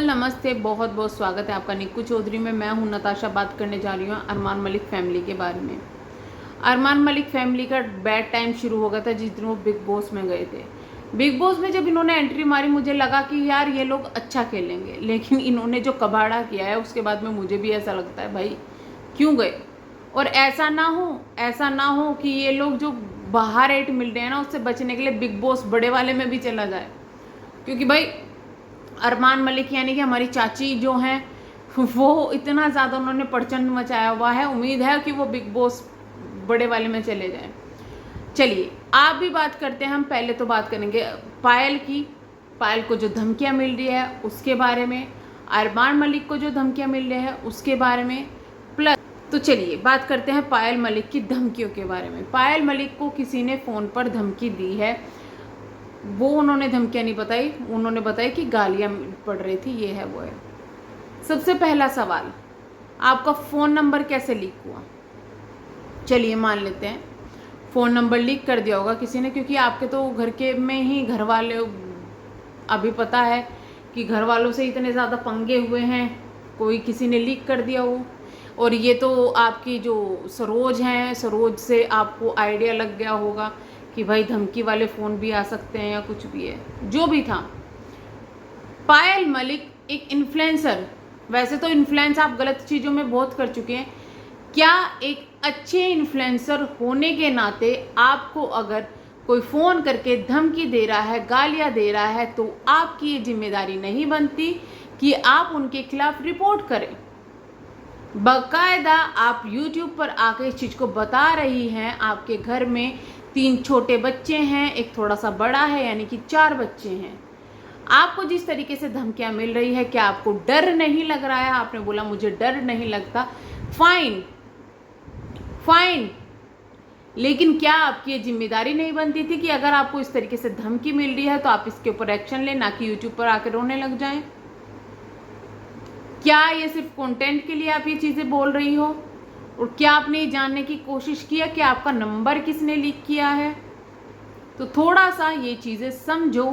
नमस्ते, बहुत बहुत स्वागत है आपका निक्कू चौधरी में। मैं हूं नताशा, बात करने जा रही हूं अरमान मलिक फैमिली के बारे में। अरमान मलिक फैमिली का बैड टाइम शुरू हो गया था जिस दिन वो बिग बॉस में गए थे। बिग बॉस में जब इन्होंने एंट्री मारी, मुझे लगा कि यार ये लोग अच्छा खेलेंगे, लेकिन इन्होंने जो कबाड़ा किया है उसके बाद में मुझे भी ऐसा लगता है भाई क्यों गए। और ऐसा ना हो कि ये लोग जो बाहर रेट मिल रहे हैं ना, उससे बचने के लिए बिग बॉस बड़े वाले में भी चला जाए, क्योंकि भाई अरमान मलिक यानी कि हमारी चाची जो हैं, वो इतना ज़्यादा उन्होंने प्रचंड मचाया हुआ है। उम्मीद है कि वो बिग बॉस बड़े वाले में चले जाएं। चलिए आप भी बात करते हैं। हम पहले तो बात करेंगे पायल की। पायल को जो धमकियां मिल रही है उसके बारे में, अरमान मलिक को जो धमकियां मिल रही है उसके बारे में, प्लस तो चलिए बात करते हैं पायल मलिक की धमकियों के बारे में। पायल मलिक को किसी ने फ़ोन पर धमकी दी है, वो उन्होंने धमकियां नहीं बताई, उन्होंने बताया कि गालियां पड़ रही थी, ये है वो है। सबसे पहला सवाल, आपका फ़ोन नंबर कैसे लीक हुआ? चलिए मान लेते हैं फ़ोन नंबर लीक कर दिया होगा किसी ने, क्योंकि आपके तो घर के में ही घर वाले, अभी पता है कि घर वालों से इतने ज़्यादा पंगे हुए हैं, कोई किसी ने लीक कर दिया हो। और ये तो आपकी जो सरोज हैं, सरोज से आपको आइडिया लग गया होगा कि भाई धमकी वाले फ़ोन भी आ सकते हैं या कुछ भी है, जो भी था। पायल मलिक एक इन्फ्लुएंसर, वैसे तो इन्फ्लुएंस आप गलत चीज़ों में बहुत कर चुके हैं, क्या एक अच्छे इन्फ्लुएंसर होने के नाते आपको अगर कोई फ़ोन करके धमकी दे रहा है, गालियां दे रहा है, तो आपकी ये जिम्मेदारी नहीं बनती कि आप उनके खिलाफ रिपोर्ट करें। बाकायदा आप YouTube पर आके इस चीज़ को बता रही हैं। आपके घर में 3 छोटे बच्चे हैं, एक थोड़ा सा बड़ा है, यानी कि 4 बच्चे हैं। आपको जिस तरीके से धमकियां मिल रही है, क्या आपको डर नहीं लग रहा है? आपने बोला मुझे डर नहीं लगता, फाइन फाइन, लेकिन क्या आपकी ये जिम्मेदारी नहीं बनती थी कि अगर आपको इस तरीके से धमकी मिल रही है तो आप इसके ऊपर एक्शन लें, ना कि YouTube पर आकर रोने लग जाएं? क्या ये सिर्फ कंटेंट के लिए आप ये चीज़ें बोल रही हो? और क्या आपने ये जानने की कोशिश किया कि आपका नंबर किसने लीक किया है? तो थोड़ा सा ये चीज़ें समझो।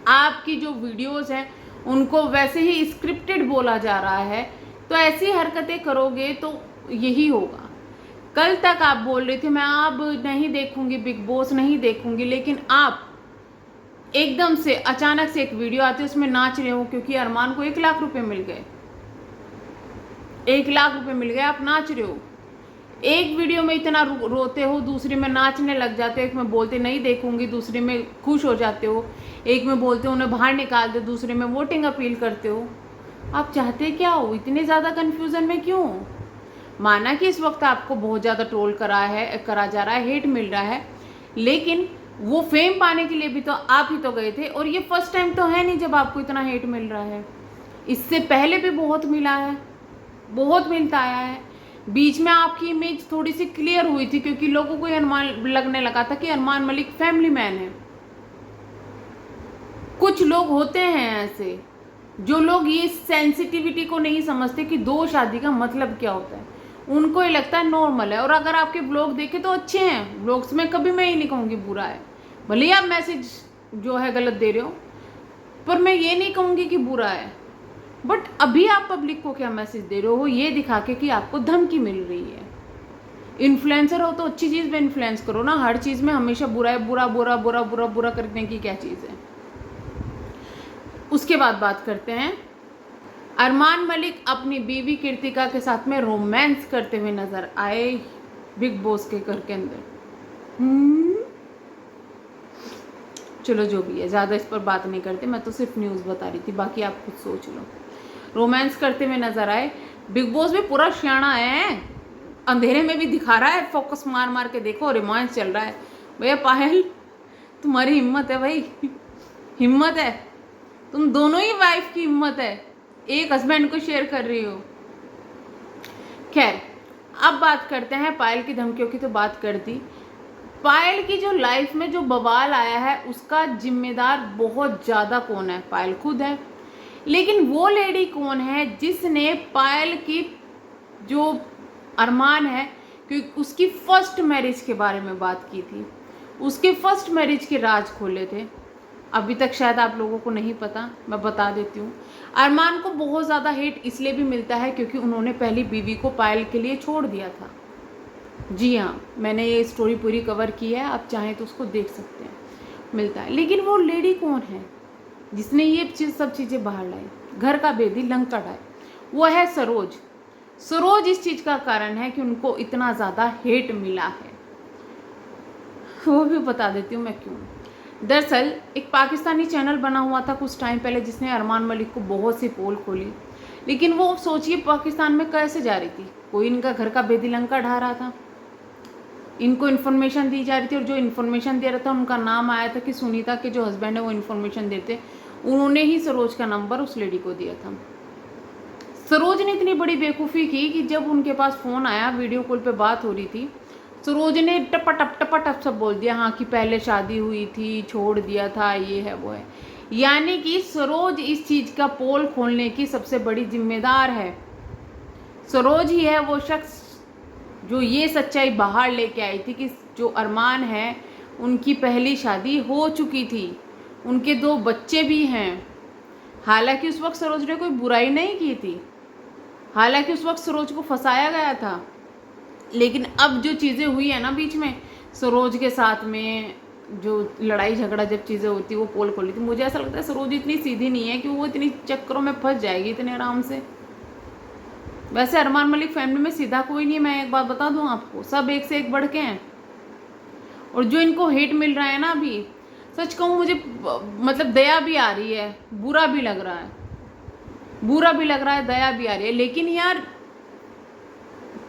आपकी जो वीडियोस हैं उनको वैसे ही स्क्रिप्टेड बोला जा रहा है, तो ऐसी हरकतें करोगे तो यही होगा। कल तक आप बोल रहे थे मैं अब नहीं देखूंगी, बिग बॉस नहीं देखूंगी, लेकिन आप एकदम से अचानक से एक वीडियो आती है, उसमें नाच रहे हो क्योंकि अरमान को 1 लाख रुपए मिल गए। 1 लाख रुपए मिल गए, आप नाच रहे हो। एक वीडियो में इतना रोते हो, दूसरे में नाचने लग जाते हो। एक में बोलते नहीं देखूंगी, दूसरे में खुश हो जाते हो। एक में बोलते हो उन्हें बाहर निकाल दो, दूसरे में वोटिंग अपील करते हो। आप चाहते क्या हो? इतने ज़्यादा कन्फ्यूज़न में क्यों? माना कि इस वक्त आपको बहुत ज़्यादा ट्रोल करा जा रहा है, हेट मिल रहा है, लेकिन वो फेम पाने के लिए भी तो आप ही तो गए थे। और ये फर्स्ट टाइम तो है नहीं जब आपको इतना हेट मिल रहा है, इससे पहले भी बहुत मिला है, बहुत मिलता आया है। बीच में आपकी इमेज थोड़ी सी क्लियर हुई थी, क्योंकि लोगों को अनुमान लगने लगा था कि अरमान मलिक फैमिली मैन है। कुछ लोग होते हैं ऐसे, जो लोग ये सेंसिटिविटी को नहीं समझते कि 2 शादी का मतलब क्या होता है। उनको ये लगता है नॉर्मल है। और अगर आपके ब्लॉग देखे तो अच्छे हैं, ब्लॉग्स में कभी मैं ये नहीं कहूँगी बुरा है, भले ही आप मैसेज जो है गलत दे रहे हो, पर मैं ये नहीं कहूँगी कि बुरा है। बट अभी आप पब्लिक को क्या मैसेज दे रहे हो, ये दिखा के कि आपको धमकी मिल रही है। इन्फ्लुएंसर हो तो अच्छी चीज़ में इन्फ्लुएंस करो ना, हर चीज़ में हमेशा बुरा है, बुरा बुरा बुरा बुरा बुरा करने की क्या चीज़ है। उसके बाद बात करते हैं, अरमान मलिक अपनी बीवी कृतिका के साथ में रोमांस करते हुए नजर आए बिग बॉस के घर के अंदर। चलो जो भी है, ज़्यादा इस पर बात नहीं करते, मैं तो सिर्फ न्यूज़ बता रही थी, बाकी आप खुद सोच लो। रोमांस करते हुए नजर आए। बिग बॉस में पूरा सियाना है, अंधेरे में भी दिखा रहा है, फोकस मार मार के देखो, रोमांस चल रहा है। भैया पायल, तुम्हारी हिम्मत है भाई, हिम्मत है, तुम दोनों ही वाइफ की हिम्मत है, एक हस्बैंड को शेयर कर रही हो। खैर अब बात करते हैं पायल की धमकियों की, तो बात कर दी। पायल की जो लाइफ में जो बवाल आया है उसका जिम्मेदार बहुत ज़्यादा कौन है? पायल खुद है। लेकिन वो लेडी कौन है जिसने पायल की जो अरमान है, क्योंकि उसकी फर्स्ट मैरिज के बारे में बात की थी, उसके फर्स्ट मैरिज के राज खोले थे? अभी तक शायद आप लोगों को नहीं पता, मैं बता देती हूँ। अरमान को बहुत ज़्यादा हेट इसलिए भी मिलता है क्योंकि उन्होंने पहली बीवी को पायल के लिए छोड़ दिया था। जी हाँ, मैंने ये स्टोरी पूरी कवर की है, आप चाहें तो उसको देख सकते हैं, मिलता है। लेकिन वो लेडी कौन है जिसने ये सब चीज़ें बाहर लाई? घर का बेदी लंका डाय, वो है सरोज। सरोज इस चीज़ का कारण है कि उनको इतना ज़्यादा हेट मिला है। वो भी बता देती हूँ मैं क्यों। दरअसल एक पाकिस्तानी चैनल बना हुआ था कुछ टाइम पहले जिसने अरमान मलिक को बहुत सी पोल खोली, लेकिन वो सोचिए पाकिस्तान में कैसे जा रही थी, कोई इनका घर का बेदी लंका ढा रहा था, इनको इन्फॉर्मेशन दी जा रही थी, और जो इन्फॉर्मेशन दे रहा था उनका नाम आया था कि सुनीता के जो हस्बैंड है वो इन्फॉर्मेशन देते, उन्होंने ही सरोज का नंबर उस लेडी को दिया था। सरोज ने इतनी बड़ी बेवकूफ़ी की कि जब उनके पास फ़ोन आया, वीडियो कॉल पे बात हो रही थी, सरोज ने टपा टप सब बोल दिया, हाँ कि पहले शादी हुई थी, छोड़ दिया था, ये है वो है। यानी कि सरोज इस चीज़ का पोल खोलने की सबसे बड़ी जिम्मेदार है। सरोज ही है वो शख्स जो ये सच्चाई बाहर लेके आई थी कि जो अरमान है उनकी पहली शादी हो चुकी थी, उनके 2 बच्चे भी हैं। हालांकि उस वक्त सरोज ने कोई बुराई नहीं की थी, हालांकि उस वक्त सरोज को फंसाया गया था, लेकिन अब जो चीज़ें हुई है ना बीच में, सरोज के साथ में जो लड़ाई झगड़ा जब चीज़ें होती वो पोल खोली थी, मुझे ऐसा लगता है सरोज इतनी सीधी नहीं है कि वो इतनी चक्करों में फंस जाएगी इतने आराम से। वैसे अरमान मलिक फैमिली में सीधा कोई नहीं है, मैं एक बात बता दूं आपको, सब एक से एक बढ़ के हैं। और जो इनको हेट मिल रहा है ना अभी, सच कहूँ मुझे मतलब दया भी आ रही है, बुरा भी लग रहा है, बुरा भी लग रहा है, दया भी आ रही है। लेकिन यार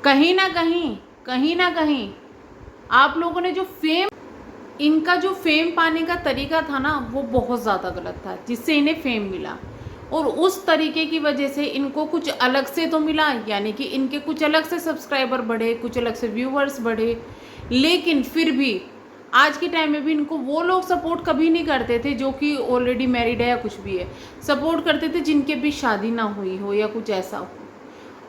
कहीं ना कहीं आप लोगों ने जो फेम, इनका जो फेम पाने का तरीका था ना वो बहुत ज़्यादा गलत था, जिससे इन्हें फेम मिला, और उस तरीके की वजह से इनको कुछ अलग से तो मिला, यानी कि इनके कुछ अलग से सब्सक्राइबर बढ़े, कुछ अलग से व्यूवर्स बढ़े, लेकिन फिर भी आज के टाइम में भी इनको वो लोग सपोर्ट कभी नहीं करते थे जो कि ऑलरेडी मैरिड है या कुछ भी है, सपोर्ट करते थे जिनके भी शादी ना हुई हो या कुछ ऐसा हो।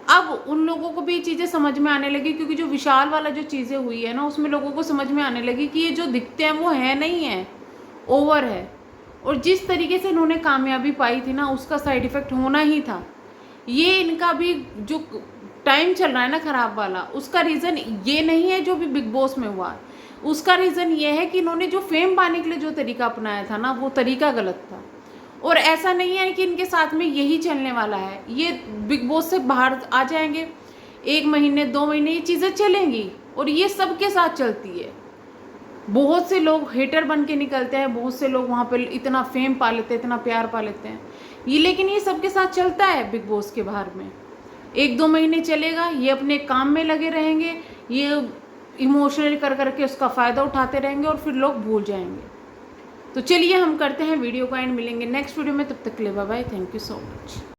अब उन लोगों को भी ये चीज़ें समझ में आने लगी, क्योंकि जो विशाल वाला जो चीज़ें हुई है ना उसमें लोगों को समझ में आने लगी कि ये जो दिखते हैं वो है नहीं है, ओवर है। और जिस तरीके से इन्होंने कामयाबी पाई थी ना उसका साइड इफ़ेक्ट होना ही था। ये इनका भी जो टाइम चल रहा है ना ख़राब वाला, उसका रीज़न ये नहीं है जो भी बिग बॉस में हुआ, उसका रीज़न ये है कि इन्होंने जो फेम पाने के लिए जो तरीका अपनाया था ना वो तरीका गलत था। और ऐसा नहीं है कि इनके साथ में यही चलने वाला है, ये बिग बॉस से बाहर आ जाएंगे, 1 महीने 2 महीने ये चीज़ें चलेंगी, और ये सबके साथ चलती है। बहुत से लोग हेटर बन के निकलते हैं, बहुत से लोग वहाँ पे इतना फेम पा लेते हैं, इतना प्यार पा लेते हैं ये, लेकिन ये सबके साथ चलता है बिग बॉस के बाहर में। 1-2 महीने चलेगा, ये अपने काम में लगे रहेंगे, ये इमोशनल कर करके उसका फ़ायदा उठाते रहेंगे और फिर लोग भूल जाएंगे। तो चलिए हम करते हैं वीडियो का एंड, मिलेंगे नेक्स्ट वीडियो में, तब तक के लिए bye bye, thank you so much.